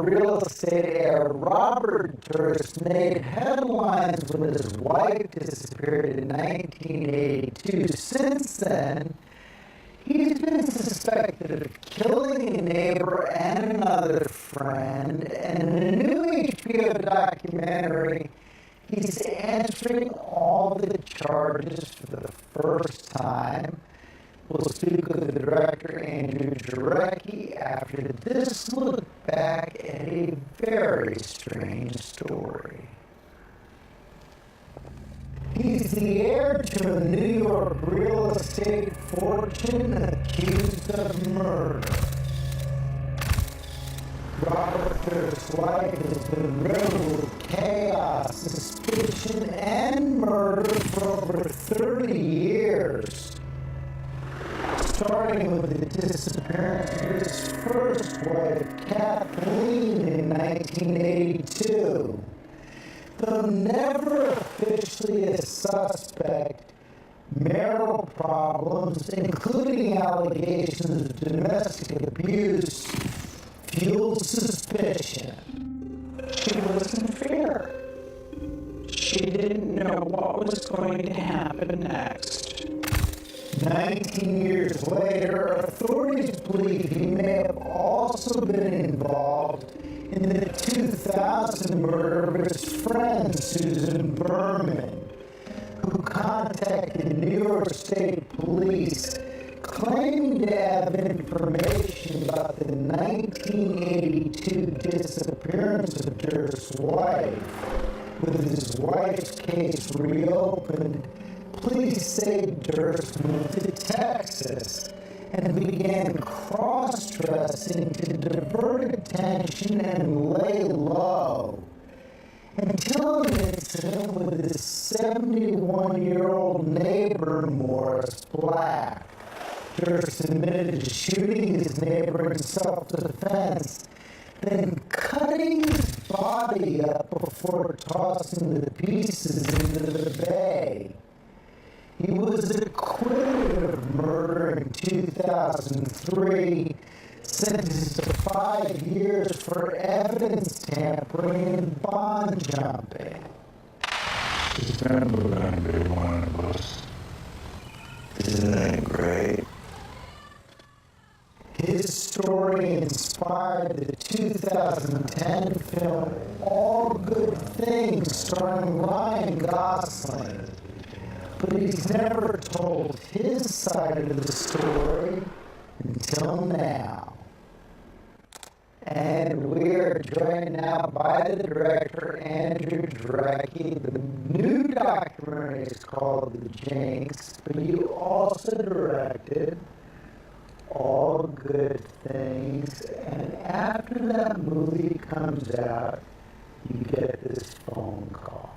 real estate heir Robert Durst made headlines when his wife disappeared in 1982. Since then, he's been suspected of killing a neighbor and another friend, and in a new HBO documentary, he's answering all the charges for the first time. We'll speak with the director, Andrew Jarecki, after this look back at a very strange story. He's the heir to a New York real estate fortune accused of murder. Robert Durst's life has been riddled with chaos, suspicion, and murder for over 30 years. Starting with the disappearance of his first wife, Kathleen, in 1982. Though never officially a suspect, marital problems, including allegations of domestic abuse, fueled suspicion. She was in fear. She didn't know what was going to happen next. 19 years later, authorities believe he may have also been involved in the 2000 murder of his friend, Susan Berman, who contacted New York State Police claiming to have information about the 1982 disappearance of Durst's wife. With his wife's case reopened, police say Durst moved to Texas and began cross-dressing to divert attention and lay low. Until an incident with his 71-year-old neighbor, Morris Black. Durst admitted to shooting his neighbor in self-defense, then cutting his body up before tossing the pieces into the bay. He was acquitted of murder in 2003, sentenced to 5 years for evidence tampering and bond jumping. He's never going to be one of us. Isn't that great? His story inspired the 2010 film All Good Things, starring Ryan Gosling. But he's never told his side of the story until now. And we are joined now by the director, Andrew Jarecki. The new documentary is called The Jinx, but you also directed All Good Things. And after that movie comes out, you get this phone call.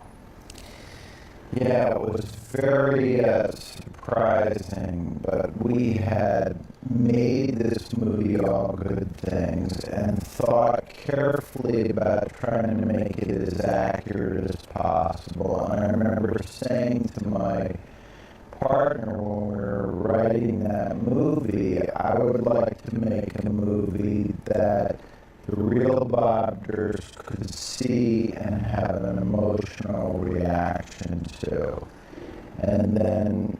Yeah, it was very surprising, but we had made this movie, All Good Things, and thought carefully about trying to make it as accurate as possible. And I remember saying to my partner when we were writing that movie, I would like to make a movie that the real Bob Durst could see and have an emotional reaction to. And then,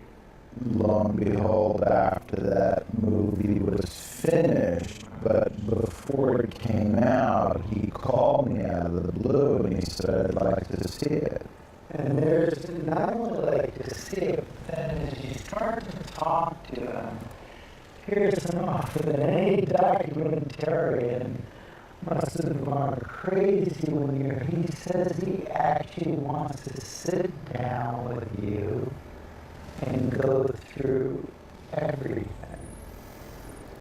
lo and behold, after that movie was finished, but before it came out, he called me out of the blue and he said, I'd like to see it. And there's not only like to see it, but then as you start to talk to him, here's an offer that any documentarian must have gone crazy when you're. He says he actually wants to sit down with you and go through everything.